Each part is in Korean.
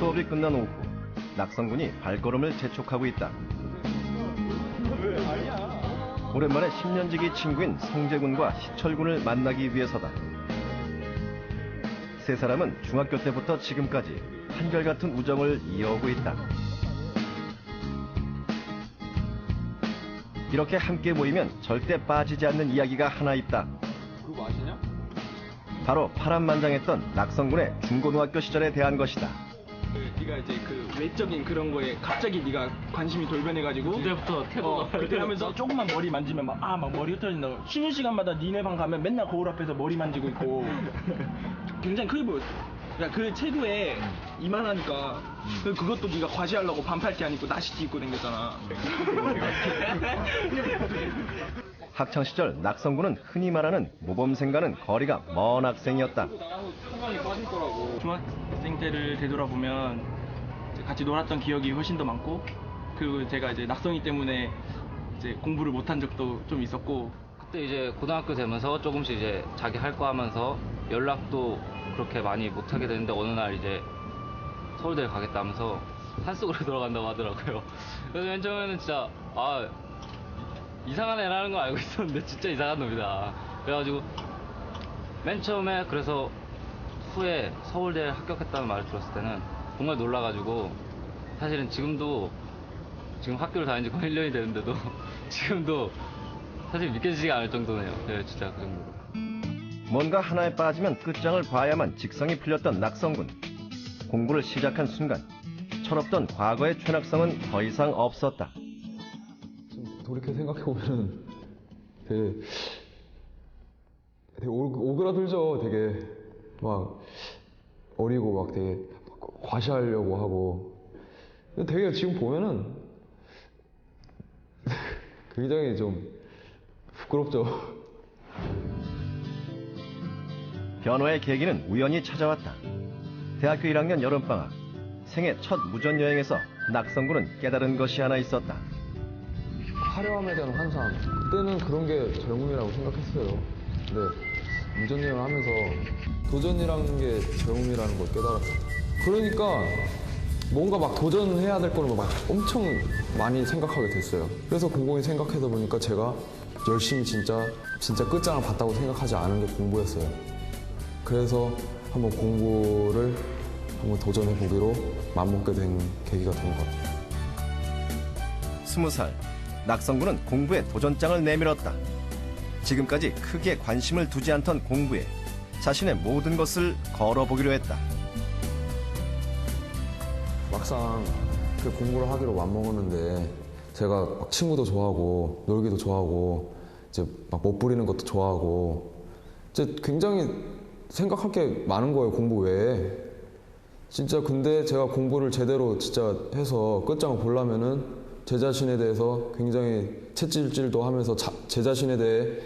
수업이 끝난 오후, 낙성군이 발걸음을 재촉하고 있다. 오랜만에 10년지기 친구인 성재군과 시철군을 만나기 위해서다. 세 사람은 중학교 때부터 지금까지 한결같은 우정을 이어오고 있다. 이렇게 함께 모이면 절대 빠지지 않는 이야기가 하나 있다. 그거 아시냐? 바로 파란만장했던 낙성군의 중고등학교 시절에 대한 것이다. 네가 이제 그 외적인 그런 거에 갑자기 네가 관심이 돌변해가지고 그때부터 태도가 그때 하면서 조금만 머리 만지면 막 머리 흩어진다고. 쉬는 시간마다 니네 방 가면 맨날 거울 앞에서 머리 만지고 있고 굉장히 크게 보였어. 그러니까 그 채도에 이만하니까 그것도 네가 과시하려고 반팔티 안 입고 나시티 입고 다녔잖아. 학창시절 낙성군은 흔히 말하는 모범생과는 거리가 먼 학생이었다. 중학생 때를 되돌아보면 이제 같이 놀았던 기억이 훨씬 더 많고, 그리고 제가 이제 낙성이 때문에 이제 공부를 못한 적도 좀 있었고. 그때 이제 고등학교 되면서 조금씩 이제 자기 할 거 하면서 연락도 그렇게 많이 못 하게 되는데, 어느 날 이제 서울대에 가겠다면서 산속으로 들어간다고 하더라고요. 그래서 맨 처음에는 진짜 이상한 애라는 거 알고 있었는데 진짜 이상한 놈이다. 그래가지고 맨 처음에, 그래서 후에 서울대에 합격했다는 말을 들었을 때는 정말 놀라가지고, 사실은 지금 학교를 다닌 지 거의 1년이 되는데도 지금도 사실 믿겨지지가 않을 정도네요. 네, 진짜 그 정도로. 뭔가 하나에 빠지면 끝장을 봐야만 직성이 풀렸던 낙성군. 공부를 시작한 순간 철없던 과거의 최낙성은 더 이상 없었다. 돌이켜 생각해보면은 되게 오그라들죠. 되게 막 어리고 막 되게 과시하려고 하고. 되게 지금 보면은 굉장히 좀 부끄럽죠. 변화의 계기는 우연히 찾아왔다. 대학교 1학년 여름방학, 생애 첫 무전여행에서 낙성군은 깨달은 것이 하나 있었다. 화려함에 대한 환상, 그때는 그런 게 젊음이라고 생각했어요. 근데 무전여행을 하면서 도전이라는 게 젊음이라는 걸 깨달았어요. 그러니까 뭔가 막 도전해야 될 거를 막 엄청 많이 생각하게 됐어요. 그래서 곰곰이 생각해서 보니까 제가 열심히 진짜 끝장을 봤다고 생각하지 않은 게 공부였어요. 그래서 한번 공부를 한번 도전해보기로 맘먹게 된 계기가 된 것 같아요. 20살, 낙성군은 공부에 도전장을 내밀었다. 지금까지 크게 관심을 두지 않던 공부에 자신의 모든 것을 걸어보기로 했다. 막상 그 공부를 하기로 맘먹었는데 제가 막 친구도 좋아하고 놀기도 좋아하고 이제 막 멋부리는 것도 좋아하고 이제 굉장히 생각할 게 많은 거예요, 공부 외에. 진짜 근데 제가 공부를 제대로 진짜 해서 끝장을 보려면은 제 자신에 대해서 굉장히 채찍질도 하면서 제 자신에 대해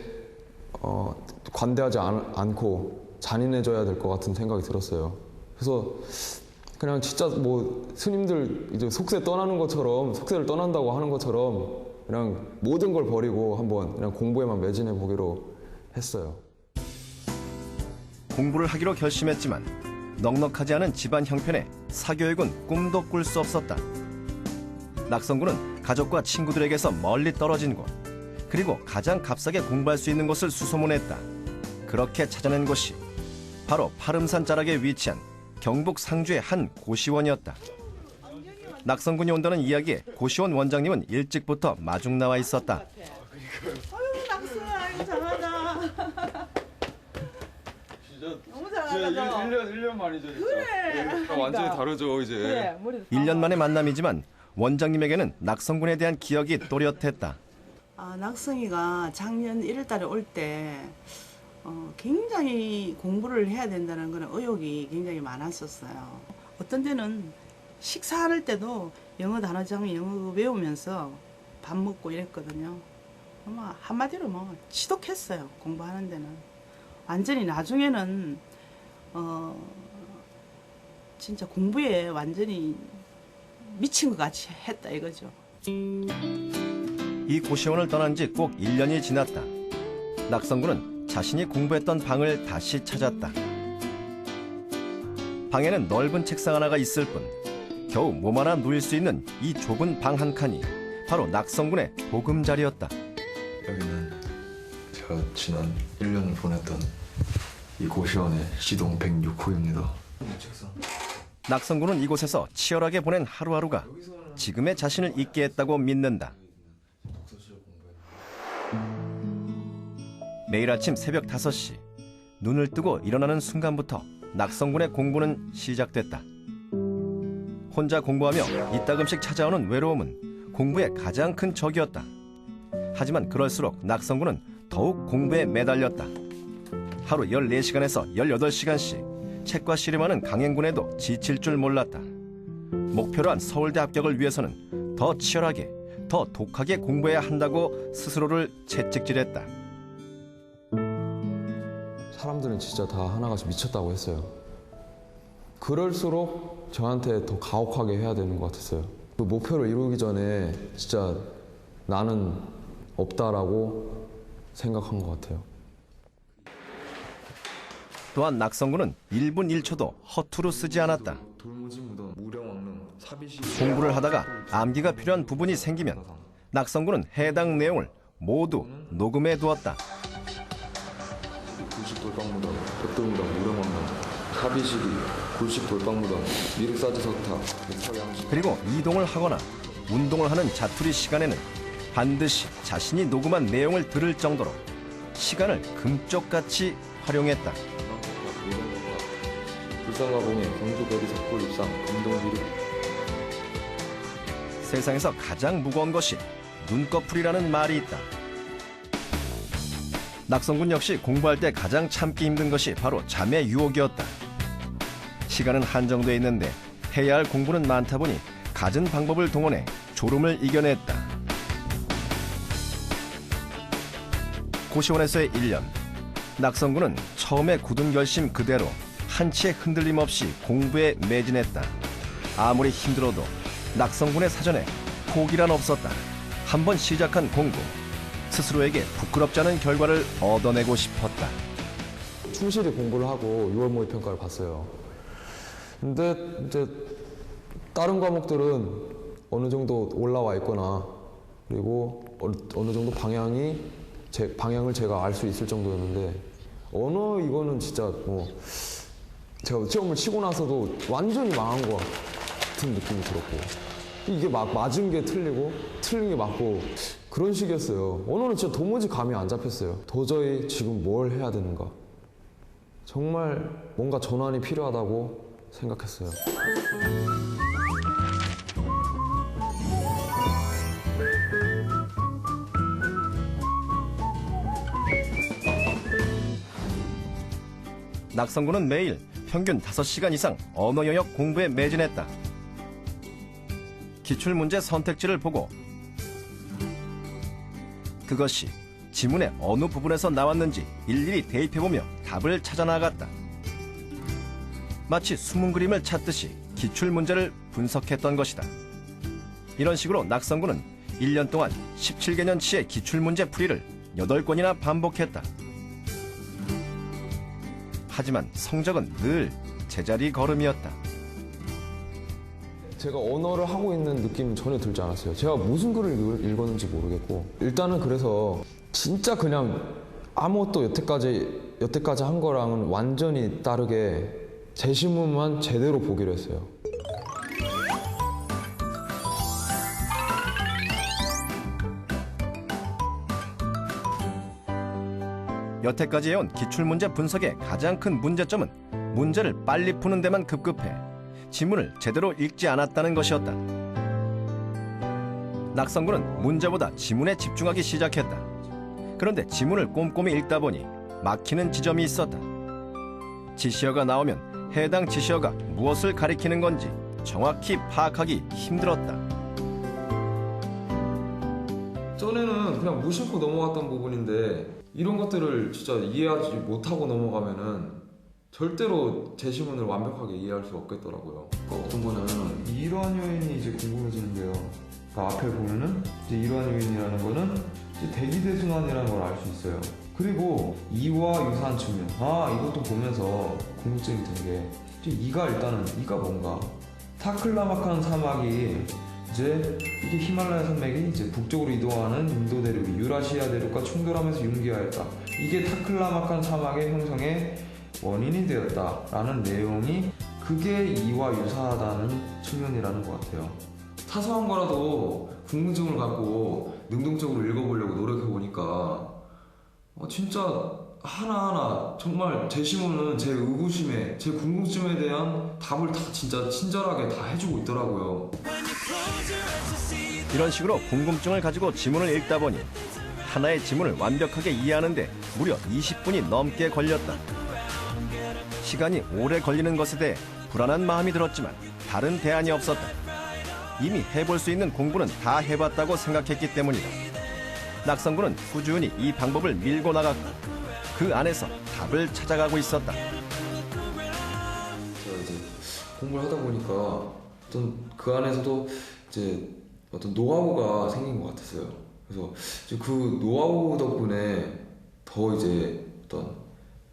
관대하지 않고 잔인해져야 될 것 같은 생각이 들었어요. 그래서 그냥 진짜 뭐 스님들 이제 속세 떠나는 것처럼, 속세를 떠난다고 하는 것처럼 그냥 모든 걸 버리고 한번 그냥 공부에만 매진해 보기로 했어요. 공부를 하기로 결심했지만 넉넉하지 않은 집안 형편에 사교육은 꿈도 꿀 수 없었다. 낙성군은 가족과 친구들에게서 멀리 떨어진 곳, 그리고 가장 값싸게 공부할 수 있는 곳을 수소문했다. 그렇게 찾아낸 곳이 바로 파름산 자락에 위치한 경북 상주의 한 고시원이었다. 낙성군이 온다는 이야기에 고시원 원장님은 일찍부터 마중 나와 있었다. 아유, 낙서야, 이거 잘하다. 너무 잘하다. 1년 만이죠. 진짜. 그래. 완전히 다르죠, 이제. 그래, 머리도 1년 만의 만남이지만 원장님에게는 낙성군에 대한 기억이 또렷했다. 낙성이가 작년 1월 달에 올 때 굉장히 공부를 해야 된다는 그런 의욕이 굉장히 많았었어요. 어떤 때는 식사할 때도 영어 단어장 영어 외우면서 밥 먹고 이랬거든요. 아마 한마디로 뭐 지독했어요, 공부하는 데는. 완전히 나중에는 진짜 공부에 완전히 미친 것 같이 했다 이거죠. 이 고시원을 떠난 지 꼭 1년이 지났다. 낙성군은 자신이 공부했던 방을 다시 찾았다. 방에는 넓은 책상 하나가 있을 뿐 겨우 몸 하나 누일 수 있는 이 좁은 방 한 칸이 바로 낙성군의 보금자리였다. 여기는 제가 지난 1년을 보냈던 이 고시원의 시동 106호입니다. 낙성군은 이곳에서 치열하게 보낸 하루하루가 지금의 자신을 있게 했다고 믿는다. 매일 아침 새벽 5시 눈을 뜨고 일어나는 순간부터 낙성군의 공부는 시작됐다. 혼자 공부하며 이따금씩 찾아오는 외로움은 공부의 가장 큰 적이었다. 하지만 그럴수록 낙성군은 더욱 공부에 매달렸다. 하루 14시간에서 18시간씩 책과 씨름하는 강행군에도 지칠 줄 몰랐다. 목표로 한 서울대 합격을 위해서는 더 치열하게, 더 독하게 공부해야 한다고 스스로를 채찍질했다. 사람들은 진짜 다 하나같이 미쳤다고 했어요. 그럴수록 저한테 더 가혹하게 해야 되는 것 같았어요. 그 목표를 이루기 전에 진짜 나는 없다라고 생각한 것 같아요. 또한 낙성군은 1분 1초도 허투루 쓰지 않았다. 돌무지 무덤, 무령왕릉, 사비시 공부를 하다가 암기가 필요한 부분이 생기면 낙성군은 해당 내용을 모두 녹음해 두었다. 굴식 돌방무덤, 벽돌무덤, 무령왕릉, 사비시기, 굴식 돌방무덤, 미륵사지석탑, 목서양식. 그리고 이동을 하거나 운동을 하는 자투리 시간에는 반드시 자신이 녹음한 내용을 들을 정도로 시간을 금쪽같이 활용했다. 불상가봉에 경주거리 석굴 입상, 금동미륵. 세상에서 가장 무거운 것이 눈꺼풀이라는 말이 있다. 낙성군 역시 공부할 때 가장 참기 힘든 것이 바로 잠의 유혹이었다. 시간은 한정돼 있는데 해야 할 공부는 많다 보니 갖은 방법을 동원해 졸음을 이겨냈다. 고시원에서의 1년, 낙성군은 처음에 굳은 결심 그대로 한치의 흔들림 없이 공부에 매진했다. 아무리 힘들어도 낙성군의 사전에 포기란 없었다. 한번 시작한 공부, 스스로에게 부끄럽지 않은 결과를 얻어내고 싶었다. 충실히 공부를 하고 6월 모의 평가를 봤어요. 근데 이제 다른 과목들은 어느 정도 올라와 있거나 그리고 어느 정도 방향을 제가 알 수 있을 정도였는데 언어 이거는 진짜 뭐 제가 시험을 치고 나서도 완전히 망한 것 같은 느낌이 들었고 이게 막 맞은 게 틀리고 틀린 게 맞고 그런 식이었어요. 언어는 진짜 도무지 감이 안 잡혔어요. 도저히 지금 뭘 해야 되는가. 정말 뭔가 전환이 필요하다고 생각했어요. 낙성군은 매일 평균 5시간 이상 언어 영역 공부에 매진했다. 기출문제 선택지를 보고 그것이 지문의 어느 부분에서 나왔는지 일일이 대입해보며 답을 찾아 나갔다. 마치 숨은 그림을 찾듯이 기출문제를 분석했던 것이다. 이런 식으로 낙성군은 1년 동안 17개년치의 기출문제 풀이를 8건이나 반복했다. 하지만 성적은 늘 제자리 걸음이었다. 제가 언어를 하고 있는 느낌은 전혀 들지 않았어요. 제가 무슨 글을 읽었는지 모르겠고 일단은 그래서 진짜 그냥 아무것도 여태까지 한 거랑은 완전히 다르게 제 신문만 제대로 보기로 했어요. 여태까지 해온 기출문제 분석의 가장 큰 문제점은 문제를 빨리 푸는 데만 급급해 지문을 제대로 읽지 않았다는 것이었다. 낙성군은 문제보다 지문에 집중하기 시작했다. 그런데 지문을 꼼꼼히 읽다 보니 막히는 지점이 있었다. 지시어가 나오면 해당 지시어가 무엇을 가리키는 건지 정확히 파악하기 힘들었다. 전에는 그냥 무심코 넘어갔던 부분인데 이런 것들을 진짜 이해하지 못하고 넘어가면은 절대로 제 지문을 완벽하게 이해할 수 없겠더라고요. 어떤 거는 이러한 요인이 이제 궁금해지는데요. 그러니까 앞에 보면은 이제 이러한 요인이라는 거는 이제 대기대순환이라는 걸 알 수 있어요. 그리고 이와 유사한 측면. 이것도 보면서 궁금증이 든 게 이가 일단은 이가 뭔가 타클라마칸 사막이 이제 이게 히말라야 산맥이 이제 북쪽으로 이동하는 인도 대륙이 유라시아 대륙과 충돌하면서 융기하였다. 이게 타클라마칸 사막의 형성의 원인이 되었다라는 내용이 그게 이와 유사하다는 측면이라는 것 같아요. 사소한 거라도 궁금증을 갖고 능동적으로 읽어보려고 노력해보니까 진짜 하나하나 정말 제 시몬은 제 의구심에 제 궁금증에 대한 답을 다 진짜 친절하게 다 해주고 있더라고요. 이런 식으로 궁금증을 가지고 지문을 읽다 보니 하나의 지문을 완벽하게 이해하는데 무려 20분이 넘게 걸렸다. 시간이 오래 걸리는 것에 대해 불안한 마음이 들었지만 다른 대안이 없었다. 이미 해볼 수 있는 공부는 다 해봤다고 생각했기 때문이다. 낙성군은 꾸준히 이 방법을 밀고 나갔고 그 안에서 답을 찾아가고 있었다. 제가 이제 공부를 하다 보니까 어떤 그 안에서도 이제 어떤 노하우가 생긴 것 같았어요. 그래서 이제 그 노하우 덕분에 더 이제 어떤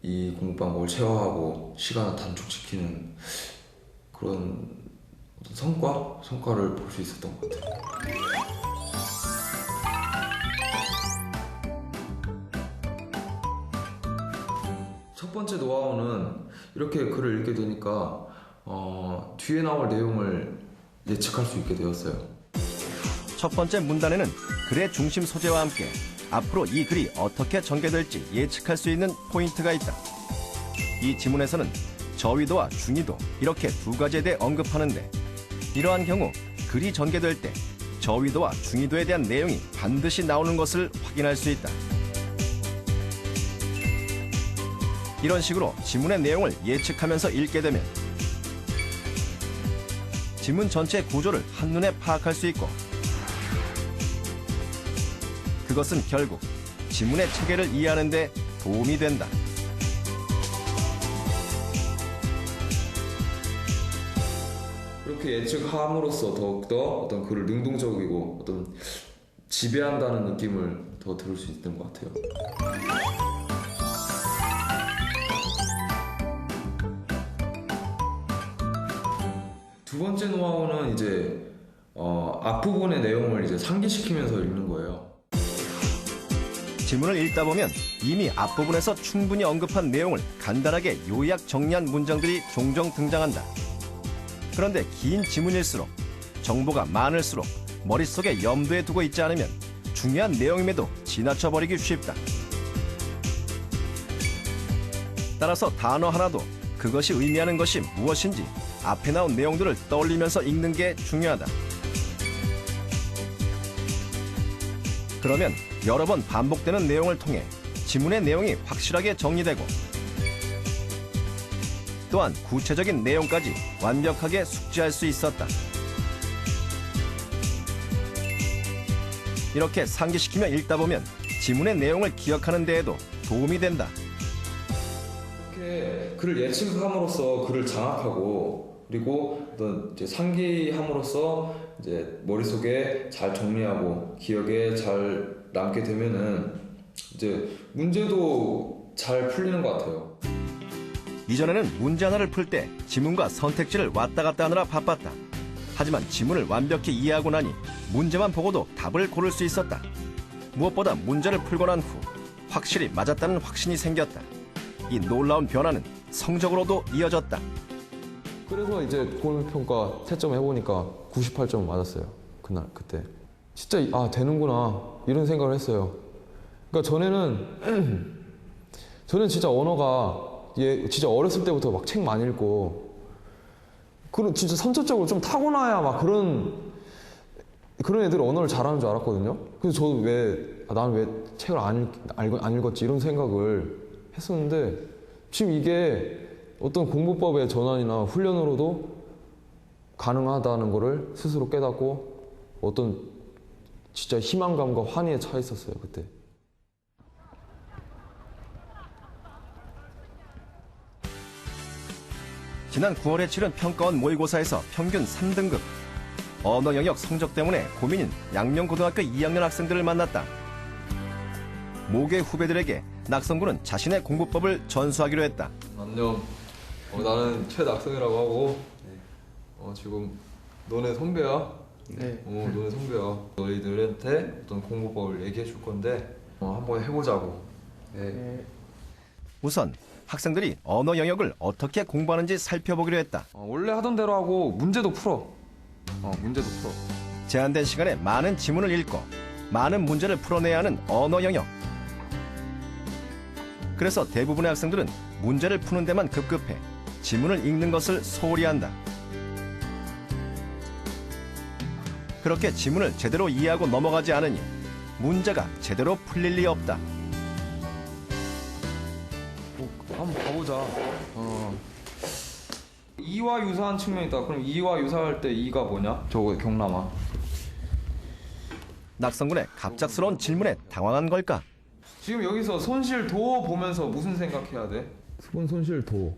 이 공부 방법을 체화하고 시간을 단축시키는 그런 어떤 성과를 볼 수 있었던 것 같아요. 첫 번째 노하우는 이렇게 글을 읽게 되니까 뒤에 나올 내용을 예측할 수 있게 되었어요. 첫 번째 문단에는 글의 중심 소재와 함께 앞으로 이 글이 어떻게 전개될지 예측할 수 있는 포인트가 있다. 이 지문에서는 저위도와 중위도 이렇게 두 가지에 대해 언급하는데 이러한 경우 글이 전개될 때 저위도와 중위도에 대한 내용이 반드시 나오는 것을 확인할 수 있다. 이런 식으로 지문의 내용을 예측하면서 읽게 되면 지문 전체의 구조를 한눈에 파악할 수 있고 그것은 결국 지문의 체계를 이해하는 데 도움이 된다. 이렇게 예측함으로써 더욱더 어떤 글을 능동적이고 어떤 지배한다는 느낌을 더 들을 수 있는 것 같아요. 두 번째 노하우는 이제 앞부분의 내용을 이제 상기시키면서 읽는 거예요. 지문을 읽다 보면 이미 앞부분에서 충분히 언급한 내용을 간단하게 요약 정리한 문장들이 종종 등장한다. 그런데 긴 지문일수록 정보가 많을수록 머릿속에 염두에 두고 있지 않으면 중요한 내용임에도 지나쳐버리기 쉽다. 따라서 단어 하나도 그것이 의미하는 것이 무엇인지 앞에 나온 내용들을 떠올리면서 읽는 게 중요하다. 그러면 여러 번 반복되는 내용을 통해 지문의 내용이 확실하게 정리되고 또한 구체적인 내용까지 완벽하게 숙지할 수 있었다. 이렇게 상기시키며 읽다 보면 지문의 내용을 기억하는 데에도 도움이 된다. 이렇게 글을 예측함으로써 글을 장악하고 그리고 어떤 이제 상기함으로써 이제 머릿속에 잘 정리하고 기억에 잘 남게 되면은 이제 문제도 잘 풀리는 것 같아요. 이전에는 문제 하나를 풀 때 지문과 선택지를 왔다 갔다 하느라 바빴다. 하지만 지문을 완벽히 이해하고 나니 문제만 보고도 답을 고를 수 있었다. 무엇보다 문제를 풀고 난 후 확실히 맞았다는 확신이 생겼다. 이 놀라운 변화는 성적으로도 이어졌다. 그래서 이제 공인평가 채점 해보니까 98점 맞았어요. 그때. 진짜 되는구나 이런 생각을 했어요. 그러니까 저는 진짜 언어가 진짜 어렸을 때부터 막 책 많이 읽고 그런 진짜 선천적으로 좀 타고나야 막 그런 애들이 언어를 잘하는 줄 알았거든요. 그래서 저도 나는 왜 책을 안 읽었지 이런 생각을 했었는데 지금 이게 어떤 공부법의 전환이나 훈련으로도 가능하다는 거를 스스로 깨닫고 어떤 진짜 희망감과 환희에 차 있었어요 그때. 지난 9월에 치른 평가원 모의고사에서 평균 3등급. 언어 영역 성적 때문에 고민인 양명고등학교 2학년 학생들을 만났다. 모계 후배들에게 낙성군은 자신의 공부법을 전수하기로 했다. 안녕. 나는 최낙성이라고 하고 지금 너네 선배야. 네. 너네 선배야. 너희들한테 어떤 공부법을 얘기해 줄 건데 한번 해보자고. 네. 우선 학생들이 언어 영역을 어떻게 공부하는지 살펴보기로 했다. 원래 하던 대로 하고 문제도 풀어. 문제도 풀어. 제한된 시간에 많은 지문을 읽고 많은 문제를 풀어내야 하는 언어 영역. 그래서 대부분의 학생들은 문제를 푸는 데만 급급해 지문을 읽는 것을 소홀히 한다. 그렇게 지문을 제대로 이해하고 넘어가지 않으니 문제가 제대로 풀릴 리 없다. 한번 봐보자. 이와 유사한 측면이 있다. 그럼 이와 유사할 때 이가 뭐냐? 저거 경남아. 낙성군의 갑작스러운 질문에 당황한 걸까? 지금 여기서 손실도 보면서 무슨 생각해야 돼? 손실도.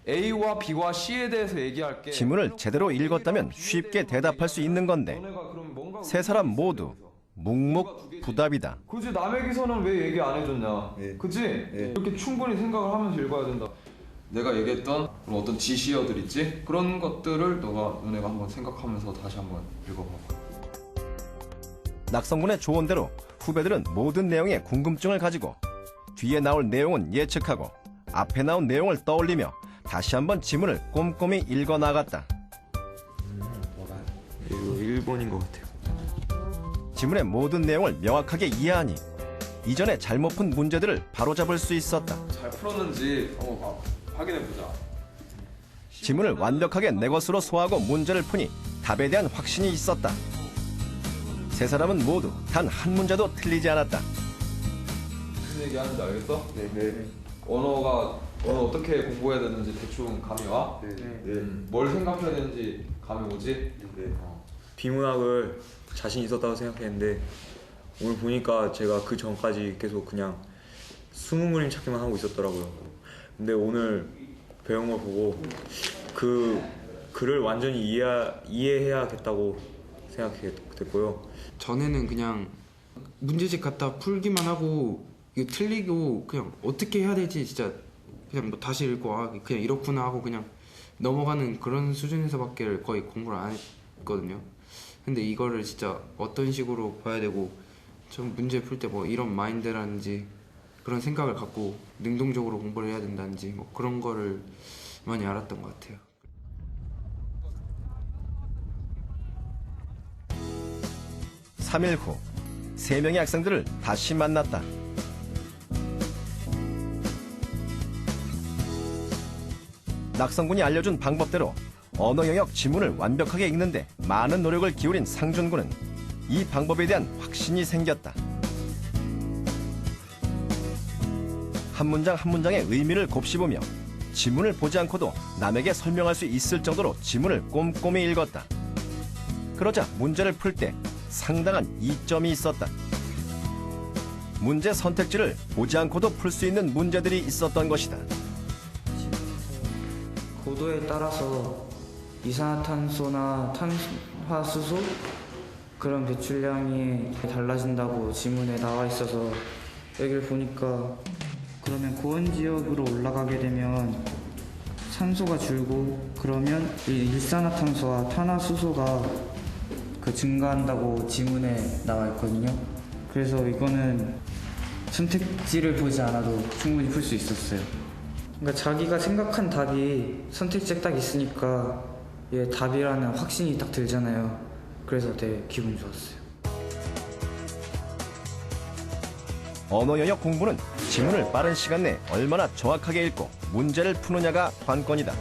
A와 B와 C에 대해서 얘기할게. 지문을 제대로 읽었다면 쉽게 대답할 수 있는 건데 너네가 그럼 뭔가 세 사람 모두 묵묵부답이다. 그지 남의 기선은 왜 얘기 안 해줬냐? 그지? 이렇게 충분히 생각을 하면서 읽어야 된다. 내가 얘기했던 그런 어떤 지시어들 있지? 그런 것들을 너네가 한번 생각하면서 다시 한번 읽어봐봐. 낙성군의 조언대로 후배들은 모든 내용에 궁금증을 가지고 뒤에 나올 내용은 예측하고 앞에 나온 내용을 떠올리며 다시 한번 지문을 꼼꼼히 읽어 나갔다. 이거 1번인 것 같아요. 지문의 모든 내용을 명확하게 이해하니 이전에 잘못 푼 문제들을 바로잡을 수 있었다. 잘 풀었는지 한번 확인해보자. 지문을 완벽하게 내 것으로 소화하고 문제를 푸니 답에 대한 확신이 있었다. 세 사람은 모두 단 한 문제도 틀리지 않았다. 무슨 얘기하는지 알겠어? 네. 언어 어떻게 공부해야 되는지 대충 감이 와? 뭘 생각해야 되는지 감이 오지? 비문학을 자신 있었다고 생각했는데 오늘 보니까 제가 그 전까지 계속 그냥 숨은 그림 찾기만 하고 있었더라고요. 근데 오늘 배운 걸 보고 그 글을 완전히 이해해야겠다고 생각하게 됐고요. 전에는 그냥 문제집 갖다 풀기만 하고 이거 틀리고 그냥 어떻게 해야 될지 진짜 그냥 뭐 다시 읽고 그냥 이렇구나 하고 그냥 넘어가는 그런 수준에서밖에 거의 공부를 안 했거든요. 근데 이거를 진짜 어떤 식으로 봐야 되고 좀 문제 풀 때 뭐 이런 마인드라든지 그런 생각을 갖고 능동적으로 공부를 해야 된다든지 뭐 그런 거를 많이 알았던 것 같아요. 삼 일 후, 3명의 학생들을 다시 만났다. 낙성군이 알려준 방법대로 언어 영역 지문을 완벽하게 읽는데 많은 노력을 기울인 상준군은 이 방법에 대한 확신이 생겼다. 한 문장 한 문장의 의미를 곱씹으며 지문을 보지 않고도 남에게 설명할 수 있을 정도로 지문을 꼼꼼히 읽었다. 그러자 문제를 풀 때 상당한 이점이 있었다. 문제 선택지를 보지 않고도 풀 수 있는 문제들이 있었던 것이다. 고도에 따라서 이산화탄소나 탄화수소 그런 배출량이 달라진다고 지문에 나와 있어서 여기를 보니까 그러면 고온 지역으로 올라가게 되면 산소가 줄고 그러면 이 일산화탄소와 탄화수소가 증가한다고 지문에 나와 있거든요. 그래서 이거는 선택지를 보지 않아도 충분히 풀 수 있었어요. 그러니까 자기가 생각한 답이 선택지에 딱 있으니까 얘 답이라는 확신이 딱 들잖아요. 그래서 되게 기분 좋았어요. 언어 영역 공부는 지문을 빠른 시간 내에 얼마나 정확하게 읽고 문제를 푸느냐가 관건이다.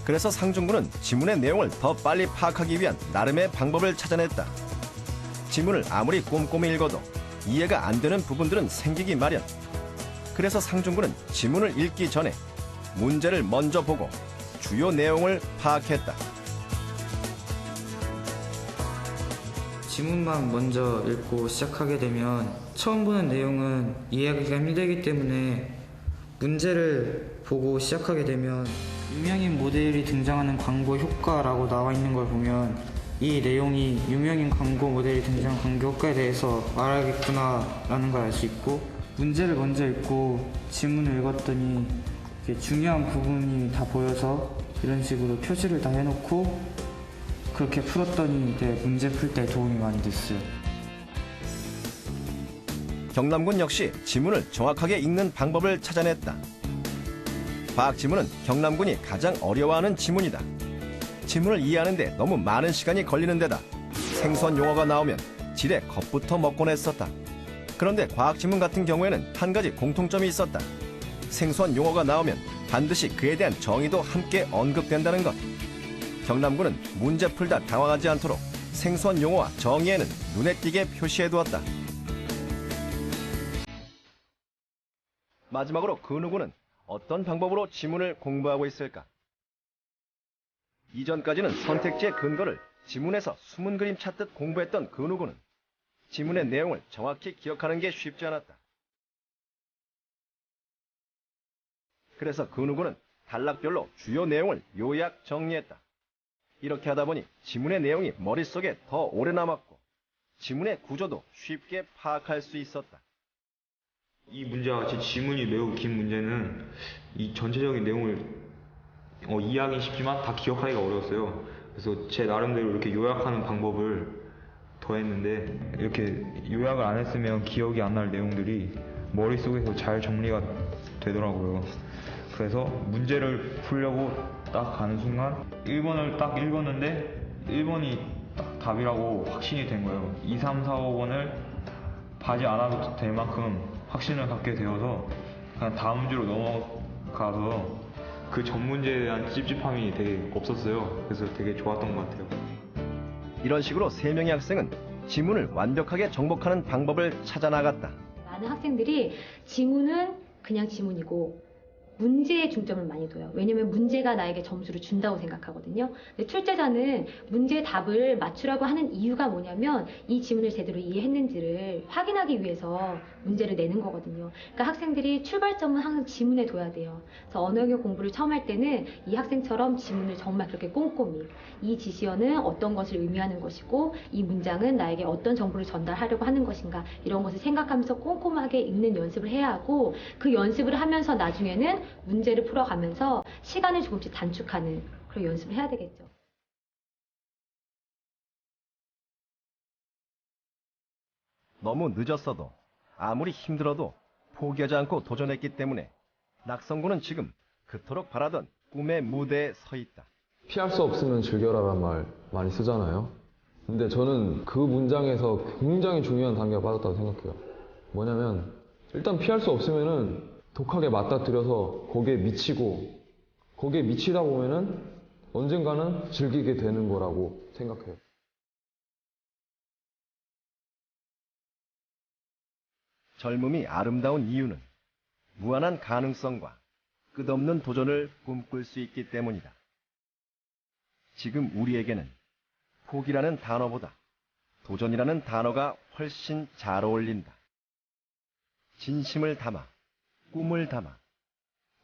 그래서 상준군은 지문의 내용을 더 빨리 파악하기 위한 나름의 방법을 찾아냈다. 지문을 아무리 꼼꼼히 읽어도 이해가 안 되는 부분들은 생기기 마련. 그래서 상준군은 지문을 읽기 전에 문제를 먼저 보고 주요 내용을 파악했다. 지문만 먼저 읽고 시작하게 되면 처음 보는 내용은 이해하기가 힘들기 때문에 문제를 보고 시작하게 되면 유명인 모델이 등장하는 광고 효과라고 나와 있는 걸 보면 이 내용이 유명인 광고 모델이 등장한 광고 효과에 대해서 말하겠구나 라는 걸 알 수 있고 문제를 먼저 읽고 지문을 읽었더니 이게 중요한 부분이 다 보여서 이런 식으로 표시를 다 해놓고 그렇게 풀었더니 이제 문제 풀 때 도움이 많이 됐어요. 경남군 역시 지문을 정확하게 읽는 방법을 찾아냈다. 과학 지문은 경남군이 가장 어려워하는 지문이다. 지문을 이해하는데 너무 많은 시간이 걸리는 데다 생소한 용어가 나오면 지레 겁부터 먹곤 했었다. 그런데 과학 지문 같은 경우에는 한 가지 공통점이 있었다. 생소한 용어가 나오면 반드시 그에 대한 정의도 함께 언급된다는 것. 경남군은 문제 풀다 당황하지 않도록 생소한 용어와 정의에는 눈에 띄게 표시해두었다. 마지막으로 근우군은 어떤 방법으로 지문을 공부하고 있을까? 이전까지는 선택지의 근거를 지문에서 숨은 그림 찾듯 공부했던 근우군은 지문의 내용을 정확히 기억하는 게 쉽지 않았다. 그래서 근우군은 단락별로 주요 내용을 요약 정리했다. 이렇게 하다 보니 지문의 내용이 머릿속에 더 오래 남았고 지문의 구조도 쉽게 파악할 수 있었다. 이 문제와 같이 지문이 매우 긴 문제는 이 전체적인 내용을 이해하기 쉽지만 다 기억하기가 어려웠어요. 그래서 제 나름대로 이렇게 요약하는 방법을 더했는데 이렇게 요약을 안 했으면 기억이 안 날 내용들이 머릿속에서 잘 정리가 되더라고요. 그래서 문제를 풀려고 딱 가는 순간 1번을 딱 읽었는데 1번이 딱 답이라고 확신이 된 거예요. 2, 3, 4, 5번을 봐지 않아도 될 만큼 확신을 갖게 되어서 그냥 다음 주로 넘어가서 그 전 문제에 대한 찝찝함이 되게 없었어요. 그래서 되게 좋았던 것 같아요. 이런 식으로 3명의 학생은 지문을 완벽하게 정복하는 방법을 찾아 나갔다. 많은 학생들이 지문은 그냥 지문이고 문제에 중점을 많이 둬요. 왜냐면 문제가 나에게 점수를 준다고 생각하거든요. 근데 출제자는 문제의 답을 맞추라고 하는 이유가 뭐냐면 이 지문을 제대로 이해했는지를 확인하기 위해서 문제를 내는 거거든요. 그러니까 학생들이 출발점은 항상 지문에 둬야 돼요. 그래서 언어영역 공부를 처음 할 때는 이 학생처럼 지문을 정말 그렇게 꼼꼼히 이 지시어는 어떤 것을 의미하는 것이고 이 문장은 나에게 어떤 정보를 전달하려고 하는 것인가 이런 것을 생각하면서 꼼꼼하게 읽는 연습을 해야 하고 그 연습을 하면서 나중에는 문제를 풀어가면서 시간을 조금씩 단축하는 그런 연습을 해야 되겠죠. 너무 늦었어도 아무리 힘들어도 포기하지 않고 도전했기 때문에 낙성군은 지금 그토록 바라던 꿈의 무대에 서 있다. 피할 수 없으면 즐겨라란 말 많이 쓰잖아요. 근데 저는 그 문장에서 굉장히 중요한 단계가 빠졌다고 생각해요. 뭐냐면 일단 피할 수 없으면은 독하게 맞닥뜨려서 거기에 미치고 거기에 미치다 보면은 언젠가는 즐기게 되는 거라고 생각해요. 젊음이 아름다운 이유는 무한한 가능성과 끝없는 도전을 꿈꿀 수 있기 때문이다. 지금 우리에게는 포기라는 단어보다 도전이라는 단어가 훨씬 잘 어울린다. 진심을 담아 꿈을 담아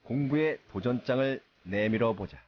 공부의 도전장을 내밀어 보자.